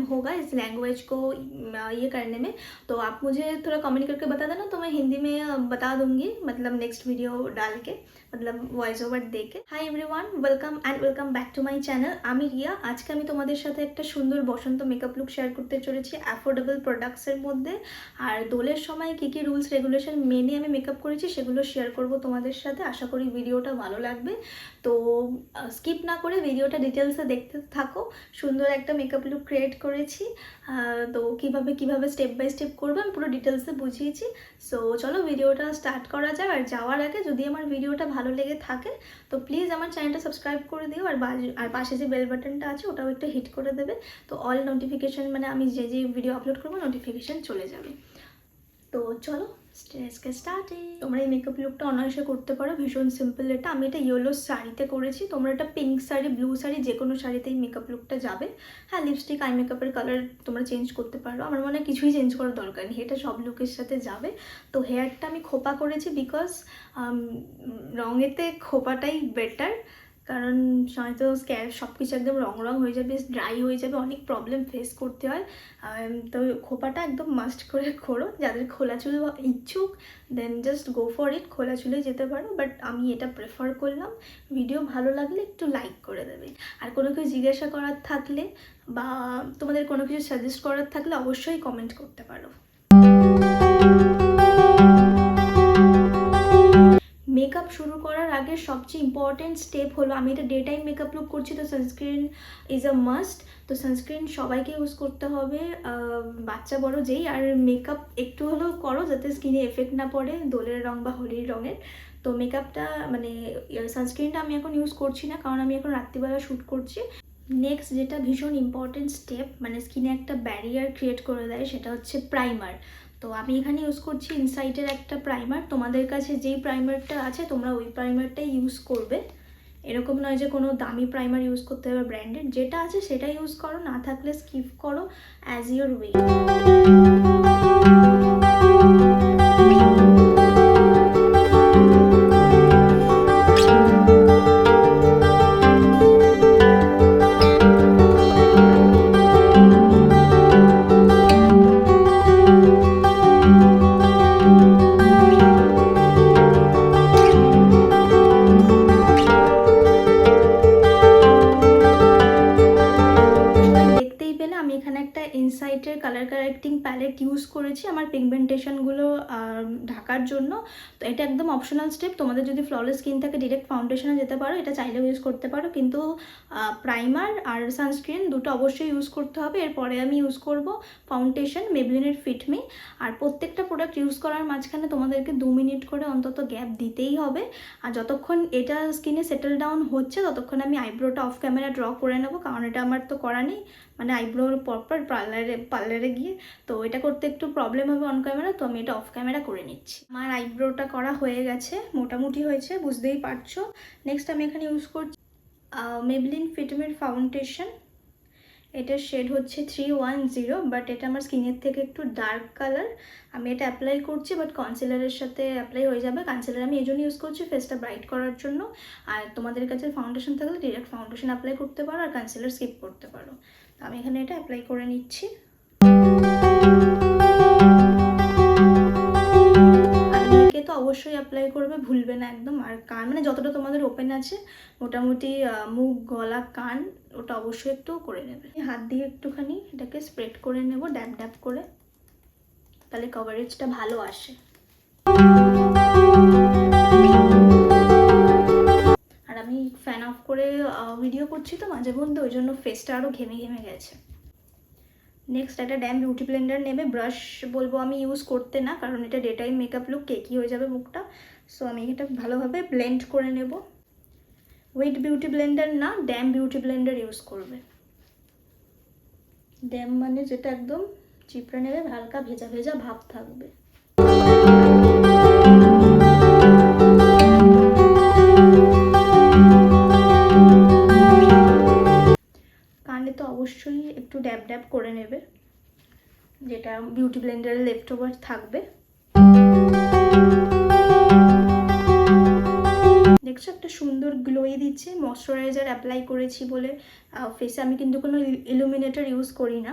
Problem होगा इस language को ये करने में, तो आप मुझे थोड़ा कमेंट करके बता देना, तो मैं हिंदी में बता दूंगी, मतलब नेक्स्ट वीडियो डाल के, मतलब वॉइस ओवर दे के। Hi everyone, welcome back to my channel. আমি রিয়া। আজকে আমি তোমাদের সাথে একটা সুন্দর বসন্ত মেকআপ লুক শেয়ার করতে চলেছি অ্যাফোর্ডেবল প্রোডাক্টসের মধ্যে। আর দোলের সময় কী কী রুলস রেগুলেশন মেনে আমি মেকআপ করেছি সেগুলো শেয়ার করব তোমাদের সাথে। আশা করি ভিডিওটা ভালো লাগবে, তো স্কিপ না করে ভিডিওটা ডিটেলসে দেখতে থাকো। সুন্দর একটা মেকআপ লুক ক্রিয়েট করেছি, তো কিভাবে স্টেপ বাই স্টেপ করবে আমি পুরো ডিটেলসে বুঝিয়েছি। সো চলো ভিডিওটা স্টার্ট করা যাক। আর যাওয়ার আগে যদি আমার ভিডিওটা ভালো লেগে থাকে তো প্লিজ আমার চ্যানেলটা সাবস্ক্রাইব করে দিও, আর পাশে যে বেল বাটনটা আছে ওটাও একটা হিট করে দেবে, তো অল নোটিফিকেশান, মানে আমি যে ভিডিও আপলোড করবো নোটিফিকেশান চলে যাবে। তো চলো স্টার্টে। তোমরা এই মেকআপ লুকটা অনায়াসে করতে পারো, ভীষণ সিম্পল। এটা আমি এটা ইয়েলো শাড়িতে করেছি, তোমরা এটা পিঙ্ক শাড়ি, ব্লু শাড়ি, যে কোনো শাড়িতেই মেকআপ লুকটা যাবে। হ্যাঁ, লিপস্টিক আই মেকআপের কালার তোমরা চেঞ্জ করতে পারো, আমার মনে হয় কিছুই চেঞ্জ করার দরকার নেই, এটা সব লুকের সাথে যাবে। তো হেয়ারটা আমি খোপা করেছি বিকজ রঙেতে খোপাটাই বেটার, কারণ হয়তো সব কিছু একদম রং হয়ে যাবে, ড্রাই হয়ে যাবে, অনেক প্রবলেম ফেস করতে হয়। তো খোপাটা একদম মাস্ট করে করো। যাদের খোলা চুল ইচ্ছুক দেন জাস্ট গো ফর ইট, খোলা চুলে যেতে পারো, বাট আমি এটা প্রেফার করলাম। ভিডিও ভালো লাগলে একটু লাইক করে দেবে, আর কোনো কিছু জিজ্ঞাসা করার থাকলে বা তোমাদের কোনো কিছু সাজেস্ট করার থাকলে অবশ্যই কমেন্ট করতে পারো। মেকআপ শুরু করার আগে সবচেয়ে ইম্পর্টেন্ট স্টেপ হলো, আমি এটা ডে টাইম মেকআপ লুক করছি, তো সানস্ক্রিন ইজ আ মাস্ট। তো সানস্ক্রিন সবাইকে ইউজ করতে হবে, বাচ্চা বড় যেই, আর মেকআপ একটু হলেও করো যাতে স্কিনে এফেক্ট না পড়ে দোলের রং বা হোলির রঙের। তো মেকআপটা মানে সানস্ক্রিনটা আমি এখন ইউজ করছি না, কারণ আমি এখন রাত্রিবেলা শ্যুট করছি। নেক্সট যেটা ভীষণ ইম্পর্টেন্ট স্টেপ, মানে স্কিনে একটা ব্যারিয়ার ক্রিয়েট করে দেয়, সেটা হচ্ছে প্রাইমার। তো আমি এখানে ইউজ করছি ইনসাইটের একটা প্রাইমার। তোমাদের কাছে যেই প্রাইমারটা আছে তোমরা ওই প্রাইমারটাই ইউজ করবে, এরকম নয় যে কোনো দামি প্রাইমার ইউজ করতে হবে ব্র্যান্ডেড, যেটা আছে সেটা ইউজ করো, না থাকলে স্কিপ করো অ্যাজ ইউর ওয়ে। ইনসাইটের কালার কারেক্টিং প্যালেট ইউজ করেছি আমার পিগমেন্টেশনগুলো ঢাকার জন্য। তো এটা একদম অপশনাল স্টেপ, তোমাদের যদি ফ্ললেস স্কিন থাকে ডিরেক্ট ফাউন্ডেশনে যেতে পারো, এটা চাইলেও ইউজ করতে পারো, কিন্তু প্রাইমার আর সানস্ক্রিন দুটো অবশ্যই ইউজ করতে হবে। এরপরে আমি ইউজ করব ফাউন্ডেশন মেবলিনের ফিট মি। আর প্রত্যেকটা প্রোডাক্ট ইউজ করার মাঝখানে তোমাদেরকে 2 মিনিট করে অন্তত গ্যাপ দিতেই হবে। আর যতক্ষণ এটা স্কিনে সেটেল ডাউন হচ্ছে ততক্ষণ আমি আইব্রোটা অফ ক্যামেরা ড্র করে নেবো, কারণ এটা আমার তো করা নেই, মানে আইব্রোর পরপর পার্লারে গিয়ে, তো এটা করতে একটু প্রবলেম হবে অন ক্যামেরা, তো আমি এটা অফ ক্যামেরা করে নিচ্ছি। আমার আইব্রোটা করা হয়ে গেছে, মোটামুটি হয়েছে, বুঝতেই পারছো। নেক্সট আমি এখানে ইউজ করছি মেবলিন ফিটমির ফাউন্ডেশন। এটার শেড হচ্ছে 310, বাট এটা আমার স্কিনের থেকে একটু ডার্ক কালার। আমি এটা অ্যাপ্লাই করছি, বাট কনসিলারের সাথে অ্যাপ্লাই হয়ে যাবে। কনসিলার আমি এই জন্য ইউজ করছি ফেসটা ব্রাইট করার জন্য, আর তোমাদের কাছে ফাউন্ডেশন থাকলে ডিরেক্ট ফাউন্ডেশন অ্যাপ্লাই করতে পারো আর কনসিলার স্কিপ করতে পারো। তো আমি এখানে এটা অ্যাপ্লাই করে নিচ্ছি। তো অবশ্যই অ্যাপ্লাই করবে, ভুলবে না একদম। আর কান, মানে যতটা তোমাদের ওপেন আছে মোটামুটি মুখ, গলা, কান, ওটা অবশ্যই একটু করে নেবে। হাত দিয়ে একটুখানি এটাকে স্প্রেড করে নেব ড্যাপ ড্যাপ করে, তাহলে কভারেজটা ভালো আসে। আর আমি ফ্যান অফ করে ভিডিও করছি তো মাঝে মধ্যে, ওই জন্য ফেসটা আরও ঘেমে ঘেমে গেছে। নেক্সট একটা ড্যাম বিউটি ব্লেন্ডার নেবে। ব্রাশ বলবো আমি ইউজ করতে না, কারণ এটা ডে টাইম মেকআপ লুক, কেকি হয়ে যাবে মুখটা। সো আমি এটা ভালোভাবে ব্লেন্ড করে নেব। ওয়েট বিউটি ব্লেন্ডার না, ড্যাম বিউটি ব্লেন্ডার ইউজ করবে। ড্যাম মানে যেটা একদম চিপড়ে নেবে, হালকা ভেজা ভেজা ভাব থাকবে। কানে তো অবশ্যই একটু ড্যাব ড্যাব করে নেবে, যেটা বিউটি ব্লেন্ডারে লেফট ওভার থাকবে। দেখছো একটা সুন্দর গ্লোই দিচ্ছে, ময়শ্চারাইজার অ্যাপ্লাই করেছি বলে ফেসে। আমি কিন্তু কোনো ইলুমিনেটর ইউজ করি না,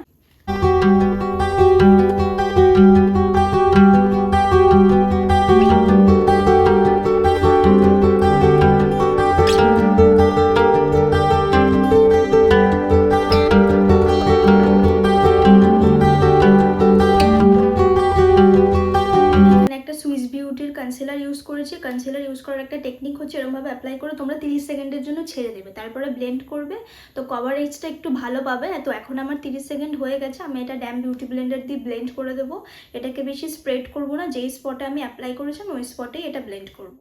কনসিলার ইউজ করেছি। কনসিলার ইউজ করার একটা টেকনিক হচ্ছে এরকমভাবে অ্যাপ্লাই করে তোমরা 30 সেকেন্ডের জন্য ছেড়ে দেবে, তারপরে ব্লেন্ড করবে, তো কভারেজটা একটু ভালো পাবে। তো এখন আমার 30 সেকেন্ড হয়ে গেছে, আমি এটা ড্যাম বিউটি ব্লেন্ডার দিয়ে ব্লেন্ড করে দেবো। এটাকে বেশি স্প্রেড করবো না, যেই স্পটে আমি অ্যাপ্লাই করেছি আমি ওই স্পটেই এটা ব্লেন্ড করবো।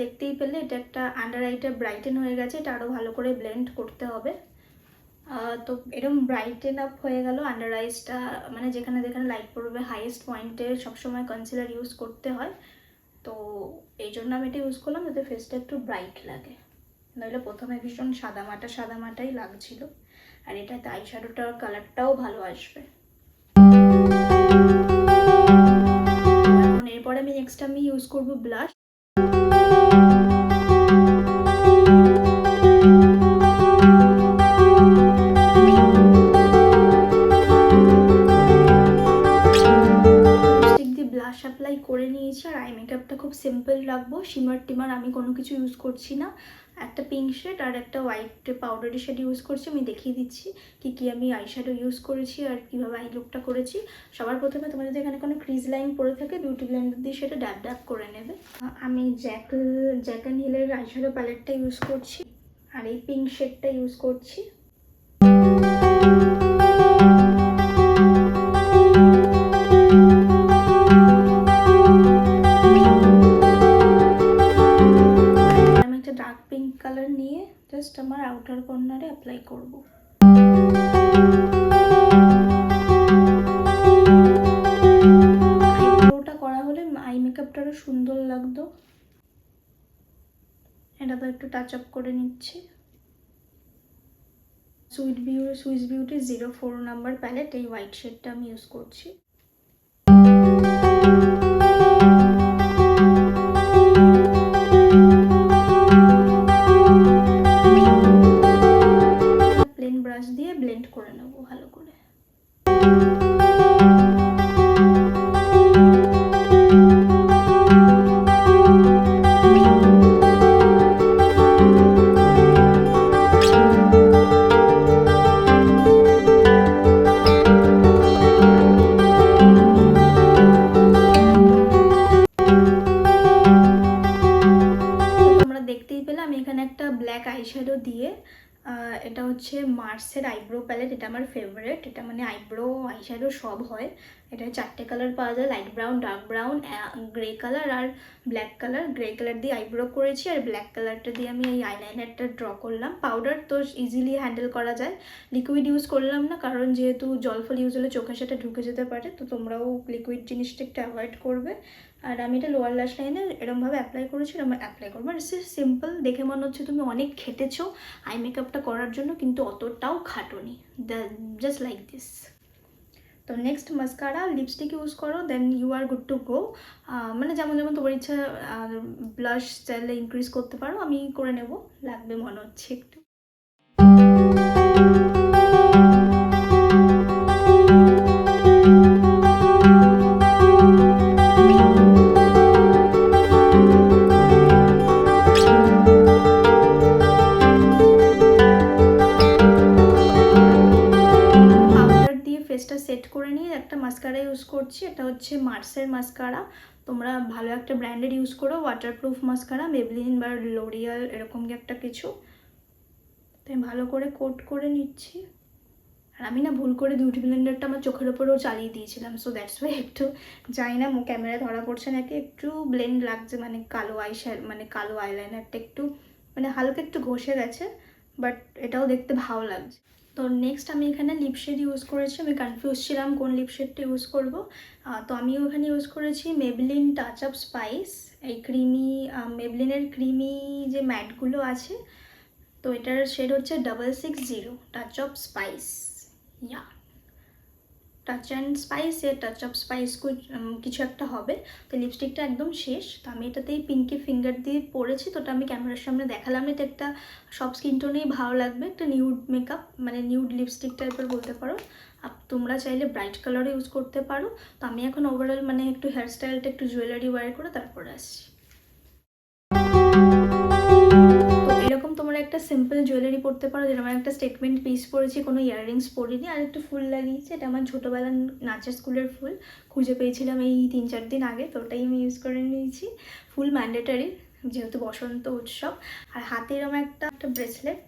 দেখতেই পেলে এটা একটা আন্ডার আইটা ব্রাইটেন হয়ে গেছে, এটা আরও ভালো করে ব্লেন্ড করতে হবে। তো এরকম ব্রাইটেন আপ হয়ে গেল আন্ডার আইসটা, মানে যেখানে যেখানে লাইট পড়বে হাইয়েস্ট পয়েন্টে সবসময় কনসিলার ইউজ করতে হয়। তো এই জন্য আমি এটা ইউজ করলাম যাতে ফেসটা একটু ব্রাইট লাগে, নইলে প্রথমে ভীষণ সাদামাটাই লাগছিল। আর এটাতে আইশ্যাডোটার কালারটাও ভালো আসবে। এরপরে নেক্সট আমি ইউজ করবো ব্লাশ। অ্যাপ্লাই করে নিয়েছি আর আই মেকআপটা খুব সিম্পল রাখবো, শিমার টিমার আমি কোনো কিছু ইউজ করছি না। একটা পিঙ্ক শেড আর একটা হোয়াইট পাউডারি শেড ইউজ করছি। আমি দেখিয়ে দিচ্ছি কি আমি আইশ্যাডো ইউজ করেছি আর কীভাবে আই লুকটা করেছি। সবার প্রথমে তোমার যদি এখানে কোনো ক্রিজ লাইন পড়ে থাকে বিউটি ব্লেন্ডার দিয়ে সেটা ড্যাব ড্যাব করে নেবে। আমি জ্যাক অ্যান্ড হিলের আইশ্যাডো প্যালেটটা ইউজ করছি আর এই পিঙ্ক শেডটা ইউজ করছি। কালার নিয়ে জাস্ট আমার আউটার কর্নারে অ্যাপ্লাই করব। আইব্রোটা করা হলে আই মেকআপটা আরও সুন্দর লাগতো। এটা তো একটু টাচ আপ করে নিচ্ছি। সুইস বিউটি 04 নাম্বার প্যালেট, এই হোয়াইট শেডটা আমি ইউজ করছি। দিয়ে ব্লেন্ড করে নেব ভালো করে। তোমরা দেখতেই পেলে আমি এখানে একটা ব্ল্যাক আইশ্যাডো দিয়ে, এটা হচ্ছে মার্সের আইব্রো প্যালেট, এটা আমার ফেভারিট। এটা মানে আইব্রো আইশ্যাডো সব হয়। এটা 4টে কালার পাওয়া যায়, light brown, dark brown, grey colour আর ব্ল্যাক কালার। গ্রে কালার দিয়ে আইব্রো করেছি আর ব্ল্যাক কালারটা দিয়ে আমি এই আইলাইনারটা ড্র করলাম। পাউডার তো ইজিলি হ্যান্ডেল করা যায়, লিকুইড ইউজ করলাম না কারণ যেহেতু জল ফল ইউজ হলে চোখে সেটা ঢুকে যেতে পারে, তো তোমরাও লিকুইড জিনিসটা একটু অ্যাভয়েড করবে। আর আমি এটা লোয়ার ল্যাশ লাইনে এরকমভাবে অ্যাপ্লাই করেছি, অ্যাপ্লাই করবো। আর সিম্পল দেখে মনে হচ্ছে তুমি অনেক খেটেছো আই মেকআপটা করার জন্য, কিন্তু অতটাও খাটোনি, জাস্ট লাইক দিস। তো নেক্সট মাস্কারা লিপস্টিক ইউজ করো, then you are good to go. মানে যেমন যেমন তোমার ইচ্ছা ব্লাশ চাইলে ইনক্রিজ করতে পারো, আমি করে নেব, লাগবে মনে হচ্ছে একটু। সেট করে নিয়ে একটা মাস্কারা ইউজ করছি, এটা হচ্ছে মার্সের মাস্কারা। তোমরা ভালো একটা ব্র্যান্ডের ইউজ করো, ওয়াটারপ্রুফ মাস্কারা, মেবলিন বা লোরিয়াল এরকম কি একটা কিছু। তো আমি ভালো করে কোট করে নিচ্ছি। আর আমি না ভুল করে বিউটি ব্লেন্ডারটা আমার চোখের ওপরেও চালিয়ে দিয়েছিলাম, সো দ্যাটস ওয়াই একটু জানি না ক্যামেরায় ধরা পড়ছে নাকি, একটু ব্লেন্ড লাগছে, মানে কালো মানে কালো আইলাইনারটা একটু মানে হালকা একটু ঘষে গেছে, বাট এটাও দেখতে ভালো লাগছে। তো নেক্সট আমি এখানে লিপশেড ইউজ করেছি, আমি কনফিউজ ছিলাম কোন লিপশেডটা ইউজ করব। তো আমি ওখানে ইউজ করেছি মেবলিন টাচ আপ স্পাইস, এই ক্রিমি মেবলিনের ক্রিমি যে ম্যাটগুলো আছে, তো তো এটার শেড হচ্ছে 660 touch of spice. Yeah touch and spice A touch of spice কিছু একটা হবে। তো লিপস্টিকটা একদম শেষ। তো আমি এটাতেই পিঙ্কি ফিঙ্গার দিয়ে পরেছি। তো ওটা আমি ক্যামেরার সামনে দেখালাম। এটা একটা সব স্কিন টোনেই ভালো লাগবে, একটা নিউড মেকআপ, মানে নিউড লিপস্টিক টাইপের বলতে পারো। তোমরা চাইলে ব্রাইট কালারও ইউজ করতে পারো। তো আমি এখন ওভারঅল মানে একটু হেয়ারস্টাইলটা একটু জুয়েলারি ওয়্যার করে তারপরে আসছি। এরকম তোমরা একটা সিম্পল জুয়েলারি পরতে পারো, যেটা আমার একটা স্টেটমেন্ট পিস পরেছি, কোনো ইয়াররিংস পরিনি, আর একটু ফুল লাগিয়েছি। এটা আমার ছোটোবেলার নাচের স্কুলের ফুল, খুঁজে পেয়েছিলাম এই 3-4 দিন আগে, তো ওটাই আমি ইউজ করে নিয়েছি। ফুল ম্যান্ডেটারি যেহেতু বসন্ত উৎসব। আর হাতে এরকম একটা ব্রেসলেট,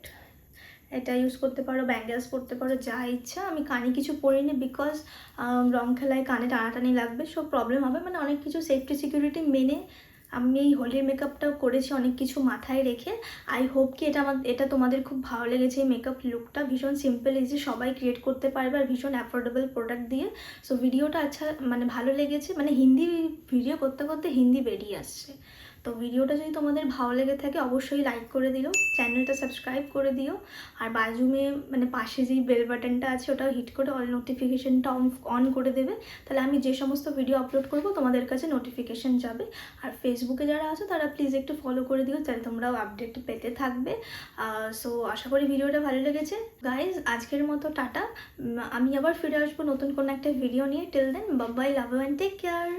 এটা ইউজ করতে পারো, ব্যাঙ্গেলস পরতে পারো, যা ইচ্ছা। আমি কানে কিছু পরিনি বিকজ রং খেলায় কানে টানাটানি লাগবে, সব প্রবলেম হবে, মানে অনেক কিছু সেফটি সিকিউরিটি মেনে আমি এই হোলির মেকআপটাও করেছি অনেক কিছু মাথায় রেখে। আই হোপ কি এটা তোমাদের খুব ভালো লেগেছে। এই মেকআপ লুকটা ভীষণ সিম্পল ইজি, সবাই ক্রিয়েট করতে পারবে আর ভীষণ অ্যাফোর্ডেবল প্রোডাক্ট দিয়ে। সো ভিডিওটা আচ্ছা মানে ভালো লেগেছে, মানে হিন্দি ভিডিও করতে করতে হিন্দি বেরিয়ে আসছে। তো ভিডিওটা যদি তোমাদের ভালো লেগে থাকে অবশ্যই লাইক করে দিও, চ্যানেলটা সাবস্ক্রাইব করে দিও, আর বাজুমে মানে পাশে যেই বেল বাটনটা আছে ওটাও হিট করে অল নোটিফিকেশনটা অন করে দেবে। তাহলে আমি যে সমস্ত ভিডিও আপলোড করব তোমাদের কাছে নোটিফিকেশন যাবে। আর ফেসবুকে যারা আছো তারা প্লিজ একটু ফলো করে দিও, তাহলে তোমরাও আপডেট পেতে থাকবে। সো আশা করি ভিডিওটা ভালো লেগেছে গাইজ। আজকের মতো টাটা, আমি আবার ফিরে আসবো নতুন কোনো একটা ভিডিও নিয়ে। Till then bye bye, love you and take care.